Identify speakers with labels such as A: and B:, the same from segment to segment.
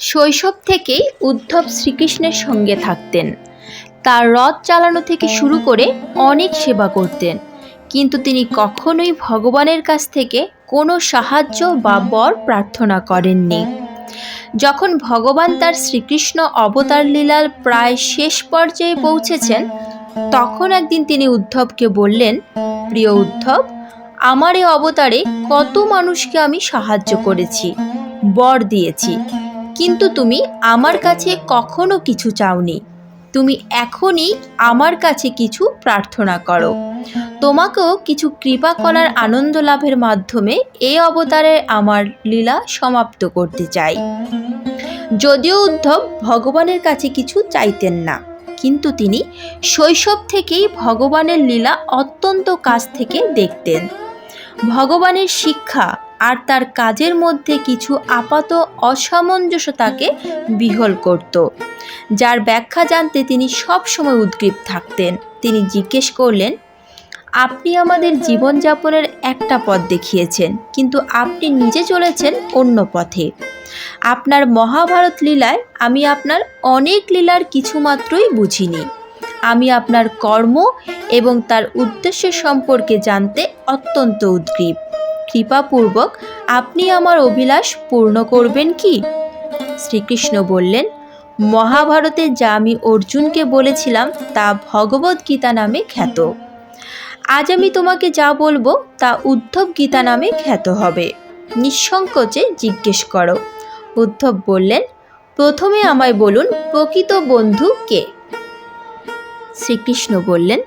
A: শৈশব থেকেই উদ্ধব শ্রীকৃষ্ণের সঙ্গে থাকতেন। তার রথ চালানো থেকে শুরু করে অনেক সেবা করতেন, কিন্তু তিনি কখনোই ভগবানের কাছ থেকে কোনো সাহায্য বা বর প্রার্থনা করেননি। যখন ভগবান তার শ্রীকৃষ্ণ অবতার লীলার প্রায় শেষ পর্যায়ে পৌঁছেছেন, তখন একদিন তিনি উদ্ধবকে বললেন, প্রিয় উদ্ধব, আমার এই অবতারে কত মানুষকে আমি সাহায্য করেছি, বর দিয়েছি, কিন্তু তুমি আমার কাছে কখনো কিছু চাওনি। তুমি এখনই আমার কাছে কিছু প্রার্থনা করো। তোমাকেও কিছু কৃপা করার আনন্দ লাভের মাধ্যমে এই অবতারে আমার লীলা সমাপ্ত করতে চাই। যদিও উদ্ধব ভগবানের কাছে কিছু চাইতেন না, কিন্তু তিনি শৈশব থেকেই ভগবানের লীলা অত্যন্ত কাছ থেকে দেখতেন। ভগবানের শিক্ষা আর তার কাজের মধ্যে কিছু আপাত অসামঞ্জস্যতাকে বিহল করত, যার ব্যাখ্যা জানতে তিনি সবসময় উদ্গ্রীব থাকতেন। তিনি জিজ্ঞেস করলেন, আপনি আমাদের জীবনযাপনের একটা পথ দেখিয়েছেন, কিন্তু আপনি নিজে চলেছেন অন্য পথে। আপনার মহাভারত লীলায় আমি আপনার অনেক লীলার কিছুমাত্রই বুঝিনি। আমি আপনার কর্ম এবং তার উদ্দেশ্য সম্পর্কে জানতে অত্যন্ত উদ্গ্রীব। কৃপাপূর্বক আপনি আমার অভিলাষ পূর্ণ করবেন কি? শ্রীকৃষ্ণ বললেন, মহাভারতে যা আমি অর্জুনকে বলেছিলাম তা ভগবদ গীতা নামে খ্যাত। আজ আমি তোমাকে যা বলবো তা উদ্ধব গীতা নামে খ্যাত হবে। নিঃসংকোচে জিজ্ঞেস করো। উদ্ধব বললেন, প্রথমে আমায় বলুন, প্রকৃত বন্ধু কে? শ্রীকৃষ্ণ বললেন,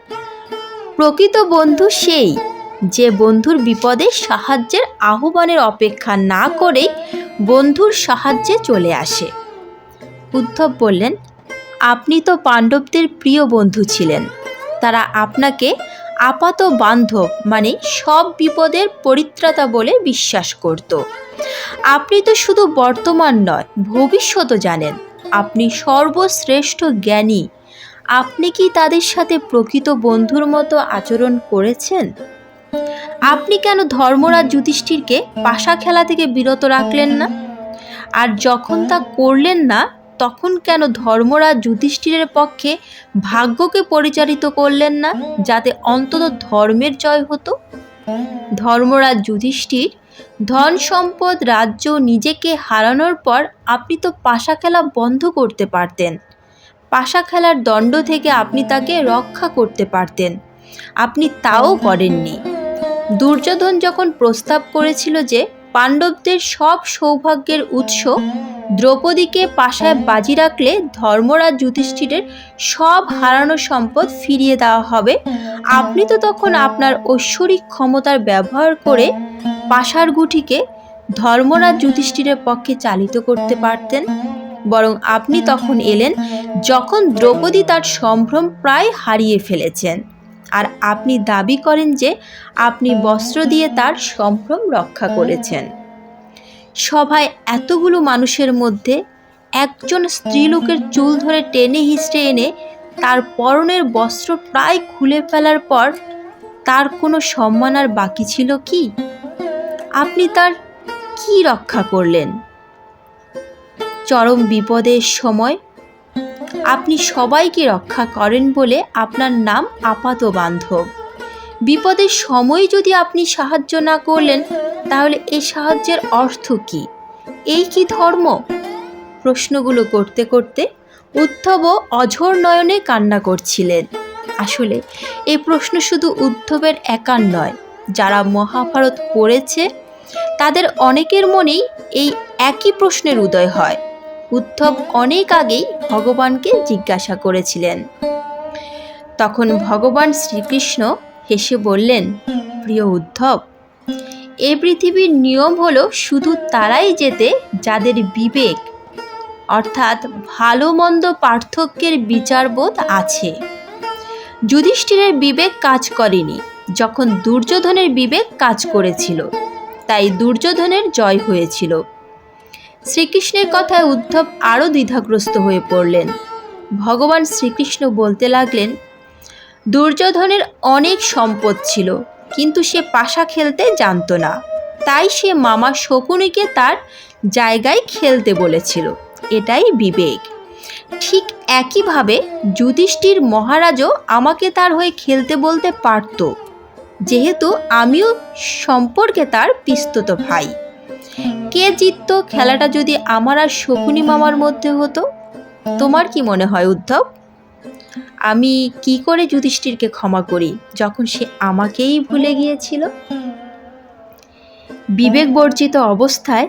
A: প্রকৃত বন্ধু সেই যে বন্ধুর বিপদে সাহায্যের আহ্বানের অপেক্ষা না করেই বন্ধুর সাহায্যে চলে আসে। উদ্ধব বললেন, আপনি তো পাণ্ডবদের প্রিয় বন্ধু ছিলেন। তারা আপনাকে আপাত বান্ধব মানে সব বিপদের পরিত্রাতা বলে বিশ্বাস করত। আপনি তো শুধু বর্তমান নয়, ভবিষ্যতও জানেন। আপনি সর্বশ্রেষ্ঠ জ্ঞানী। আপনি কি তাদের সাথে প্রকৃত বন্ধুর মতো আচরণ করেছেন? আপনি কেন ধর্মরাজ যুধিষ্ঠিরকে পাশা খেলা থেকে বিরত রাখলেন না? আর যখন তা করলেন না, তখন কেন ধর্মরাজ যুধিষ্ঠিরের পক্ষে ভাগ্যকে পরিচালিত করলেন না, যাতে অন্তত ধর্মের জয় হতো? ধর্মরাজ যুধিষ্ঠির ধন সম্পদ রাজ্য নিজেকে হারানোর পর আপনি তো পাশা খেলা বন্ধ করতে পারতেন। পাশা খেলার দণ্ড থেকে আপনি তাকে রক্ষা করতে পারতেন। আপনি তাও করেননি। দুর্যোধন যখন প্রস্তাব করেছিল যে পাণ্ডবদের সব সৌভাগ্যের উৎস দ্রৌপদীকে পাশায় বাজি রাখলে ধর্মরাজ যুধিষ্ঠিরের সব হারানো সম্পদ ফিরিয়ে দেওয়া হবে, আপনি তো তখন আপনার ঐশ্বরিক ক্ষমতার ব্যবহার করে পাশার গুটিকে ধর্মরাজ যুধিষ্ঠিরের পক্ষে চালিত করতে পারতেন। বরং আপনি তখন এলেন যখন দ্রৌপদী তার সম্ভ্রম প্রায় হারিয়ে ফেলেছেন, আর আপনি দাবি করেন যে আপনি বস্ত্র দিয়ে তার সম্ভ্রম রক্ষা করেছেন। সভায় এতগুলো মানুষের মধ্যে একজন স্ত্রীলোকের চুল ধরে টেনে হিঁচড়ে এনে তার পরনের বস্ত্র প্রায় খুলে ফেলার পর তার কোনো সম্মান আর বাকি ছিল কি? আপনি তার কি রক্ষা করলেন? চরম বিপদের সময় আপনি সবাইকে রক্ষা করেন বলে আপনার নাম আপাত বান্ধব। বিপদের সময় যদি আপনি সাহায্য না করলেন, তাহলে এই সাহায্যের অর্থ কি? এই কি ধর্ম? প্রশ্নগুলো করতে করতে উদ্ধবও অঝোর নয়নে কান্না করছিলেন। আসলে এই প্রশ্ন শুধু উদ্ধবের একার নয়, যারা মহাভারত পড়েছে তাদের অনেকের মনেই এই একই প্রশ্নের উদয় হয়। উদ্ধব অনেক আগেই ভগবানকে জিজ্ঞাসা করেছিলেন। তখন ভগবান শ্রীকৃষ্ণ হেসে বললেন, প্রিয় উদ্ধব, এই পৃথিবীর নিয়ম হলো শুধু তারাই জেতে যাদের বিবেক অর্থাৎ ভালো মন্দ পার্থক্যের বিচারবোধ আছে। যুধিষ্ঠিরের বিবেক কাজ করেনি যখন দুর্যোধনের বিবেক কাজ করেছিল, তাই দুর্যোধনের জয় হয়েছিল। শ্রীকৃষ্ণের কথায় উদ্ধব আরও দ্বিধাগ্রস্ত হয়ে পড়লেন। ভগবান শ্রীকৃষ্ণ বলতে লাগলেন, দুর্যোধনের অনেক সম্পদ ছিল, কিন্তু সে পাশা খেলতে জানতো না, তাই সে মামা শকুনিকে তার জায়গায় খেলতে বলেছিল। এটাই বিবেক। ঠিক একইভাবে যুধিষ্ঠির মহারাজও আমাকে তার হয়ে খেলতে বলতে পারত, যেহেতু আমিও সম্পর্কে তার পিস্তত ভাই। কে জিতত খেলাটা যদি আমার আর শকুনি মামার মধ্যে হতো? তোমার কি মনে হয় উদ্ধব? আমি কি করে যুধিষ্ঠিরকে ক্ষমা করি যখন সে আমাকেই ভুলে গিয়েছিল? বিবেক বর্জিত অবস্থায়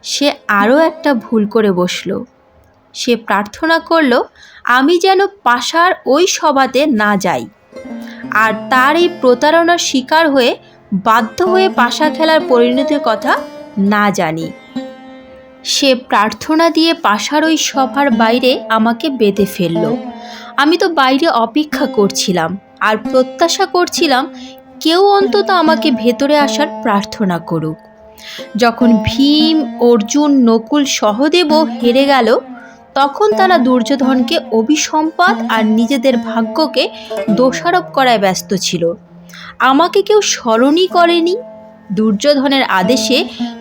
A: সে আরও একটা ভুল করে বসল। সে প্রার্থনা করল আমি যেন পাশার ওই সভাতে না যাই, আর তার এই প্রতারণার শিকার হয়ে বাধ্য হয়ে পাশা খেলার পরিণতির কথা না জানি। সে প্রার্থনা দিয়ে পাশার ওই সভার বাইরে আমাকে বেঁধে ফেলল। আমি তো বাইরে অপেক্ষা করছিলাম আর প্রত্যাশা করছিলাম কেউ অন্তত আমাকে ভেতরে আসার প্রার্থনা করুক। যখন ভীম, অর্জুন, নকুল, সহদেবও হেরে গেল, তখন তারা দুর্যোধনকে অভিসম্পাত আর নিজেদের ভাগ্যকে দোষারোপ করায় ব্যস্ত ছিল। আমাকে কেউ স্মরণই করেনি। দুর্যোধনের আদেশে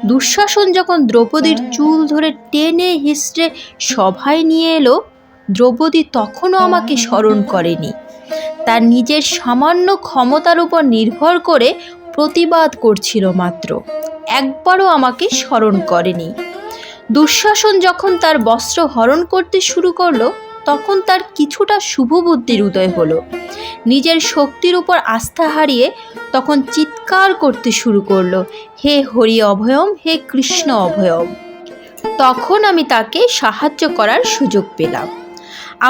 A: দুঃশাসন যখন দ্রৌপদীর চুল ধরে টেনে হিস্ট্রে সভায় নিয়ে এলো, দ্রৌপদী তখনও আমাকে স্মরণ করেনি। তার নিজের সামান্য ক্ষমতার উপর নির্ভর করে প্রতিবাদ করছিল মাত্র, একবারও আমাকে স্মরণ করেনি। দুঃশাসন যখন তার বস্ত্র হরণ করতে শুরু করলো, তখন তার কিছুটা শুভবুদ্ধির উদয় হলো। নিজের শক্তির উপর আস্থা হারিয়ে তখন চিৎকার করতে শুরু করলো, হে হরি অভয়ম, হে কৃষ্ণ অভয়ম। তখন আমি তাকে সাহায্য করার সুযোগ পেলাম।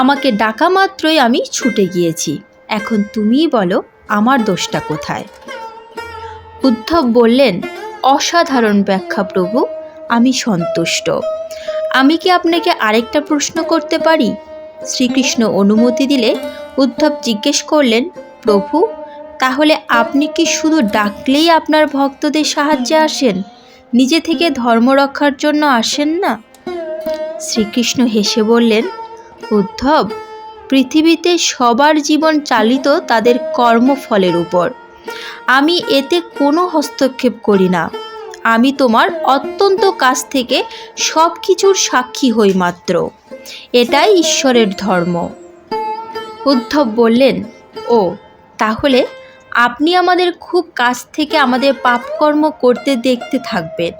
A: আমাকে ডাকা মাত্রই আমি ছুটে গিয়েছি। এখন তুমিই বলো আমার দোষটা কোথায়? উদ্ধব বললেন, অসাধারণ ব্যাখ্যা প্রভু, আমি সন্তুষ্ট। আমি কি আপনাকে আরেকটা প্রশ্ন করতে পারি? শ্রীকৃষ্ণ অনুমতি দিলে উদ্ধব জিজ্ঞেস করলেন, প্রভু, তাহলে আপনি কি শুধু ডাকলেই আপনার ভক্তদের সাহায্যে আসেন, নিজে থেকে ধর্ম রক্ষার জন্য আসেন না? শ্রীকৃষ্ণ হেসে বললেন, উদ্ধব, পৃথিবীতে সবার জীবন চালিত তাদের কর্মফলের উপর। আমি এতে কোনো হস্তক্ষেপ করি না। আমি তোমার অত্যন্ত কাছ থেকে সব কিছুর সাক্ষী হই মাত্র। এটাই ঈশ্বরের ধর্ম। উদ্ধব বললেন, ও তাহলে আপনি আমাদের খুব কাছ থেকে আমাদের পাপকর্ম করতে দেখতে থাকবেন।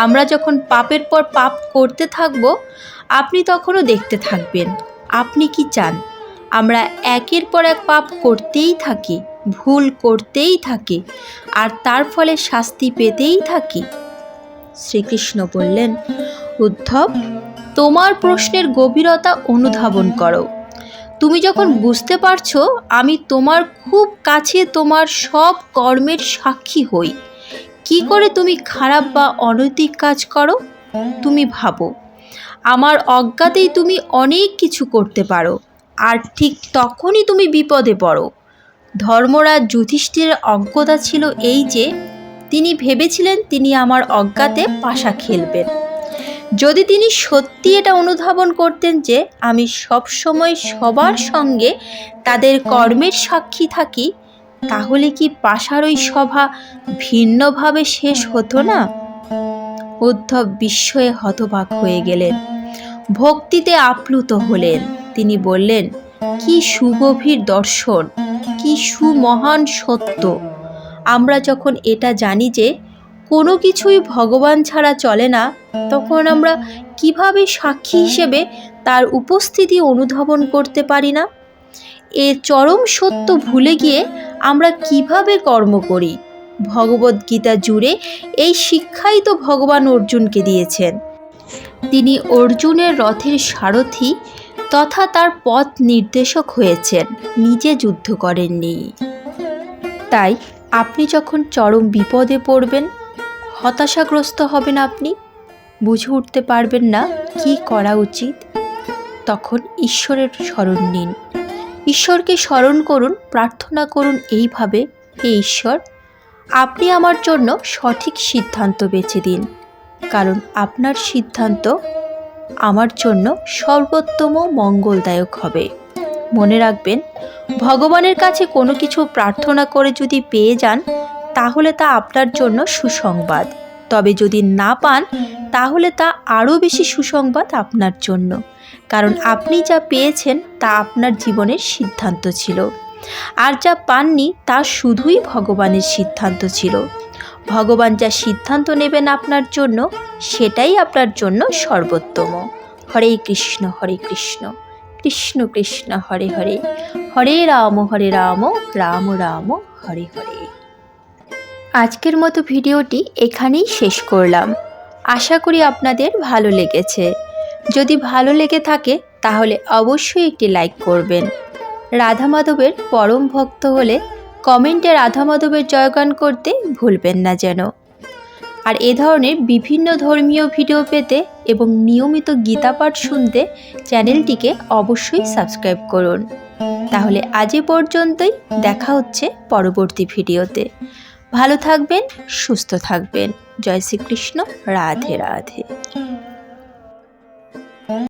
A: আমরা যখন পাপের পর পাপ করতে থাকব, আপনি তখনও দেখতে থাকবেন। আপনি কি চান আমরা একের পর এক পাপ করতেই থাকি, ভুল করতেই থাকি, আর তার ফলে শাস্তি পেতেই থাকি? শ্রীকৃষ্ণ বললেন, উদ্ধব, তোমার প্রশ্নের গভীরতা অনুধাবন করো। তুমি যখন বুঝতে পারছো আমি তোমার খুব কাছে তোমার সব কর্মের সাক্ষী হই, কি করে তুমি খারাপ বা অনৈতিক কাজ করো? তুমি ভাবো, আমার অজ্ঞাতেই তুমি অনেক কিছু করতে পারো, আর ঠিক তখনই তুমি বিপদে পড়ো। ধর্মরাজ যুধিষ্ঠিরের অজ্ঞতা ছিল এই যে তিনি ভেবেছিলেন তিনি আমার অজ্ঞাতে পাশা খেলবেন। যদি তিনি সত্যি এটা অনুধাবন করতেন যে আমি সবসময় সবার সঙ্গে তাদের কর্মের সাক্ষী থাকি, তাহলে কি পাশার ওই সভা ভিন্নভাবে শেষ হতো না? উদ্ধব বিস্ময়ে হতবাক হয়ে গেলেন, ভক্তিতে আপ্লুত হলেন। তিনি বললেন, কি সুগভীর দর্শন, কি সুমহান সত্য! আমরা যখন এটা জানি যে কোনো কিছুই ভগবান ছাড়া চলে না, তখন আমরা কিভাবে সাক্ষী হিসেবে তার উপস্থিতি অনুধাবন করতে পারি না? এর চরম সত্য ভুলে গিয়ে আমরা কিভাবে কর্ম করি? ভগবদ্গীতা জুড়ে এই শিক্ষাই তো ভগবান অর্জুনকে দিয়েছেন। তিনি অর্জুনের রথের সারথি তথা তার পথ নির্দেশক হয়েছেন, নিজে যুদ্ধ করেননি। তাই আপনি যখন চরম বিপদে পড়বেন, হতাশাগ্রস্ত হবেন, আপনি বুঝে উঠতে পারবেন না কি করা উচিত, তখন ঈশ্বরের স্মরণ নিন। ঈশ্বরকে স্মরণ করুন, প্রার্থনা করুন এইভাবে, হে ঈশ্বর, আপনি আমার জন্য সঠিক সিদ্ধান্ত বেছে দিন, কারণ আপনার সিদ্ধান্ত আমার জন্য সর্বোত্তম মঙ্গলদায়ক হবে। মনে রাখবেন, ভগবানের কাছে কোনো কিছু প্রার্থনা করে যদি পেয়ে যান, তাহলে তা আপনার জন্য সুসংবাদ। তবে যদি না পান তাহলে তা আরও বেশি সুসংবাদ আপনার জন্য, কারণ আপনি যা পেয়েছেন তা আপনার জীবনের সিদ্ধান্ত ছিল, আর যা পাননি তা শুধুই ভগবানের সিদ্ধান্ত ছিল। ভগবান যা সিদ্ধান্ত নেবেন আপনার জন্য সেটাই আপনার জন্য সর্বোত্তম। হরে কৃষ্ণ কৃষ্ণ কৃষ্ণ হরে হরে, হরে রাম রাম রাম হরে হরে। আজকের মতো ভিডিওটি এখানেই শেষ করলাম। আশা করি আপনাদের ভালো লেগেছে। যদি ভালো লেগে থাকে তাহলে অবশ্যই একটি লাইক করবেন। রাধা মাধবের পরম ভক্ত হলে কমেন্টে রাধা মাধবের জয়গান করতে ভুলবেন না যেন। আর এ ধরনের বিভিন্ন ধর্মীয় ভিডিও পেতে এবং নিয়মিত গীতা পাঠ শুনতে চ্যানেলটিকে অবশ্যই সাবস্ক্রাইব করুন। তাহলে আজ এ পর্যন্তই, দেখা হচ্ছে পরবর্তী ভিডিওতে। ভালো থাকবেন, সুস্থ থাকবেন। জয় শ্রীকৃষ্ণ, রাধে রাধে।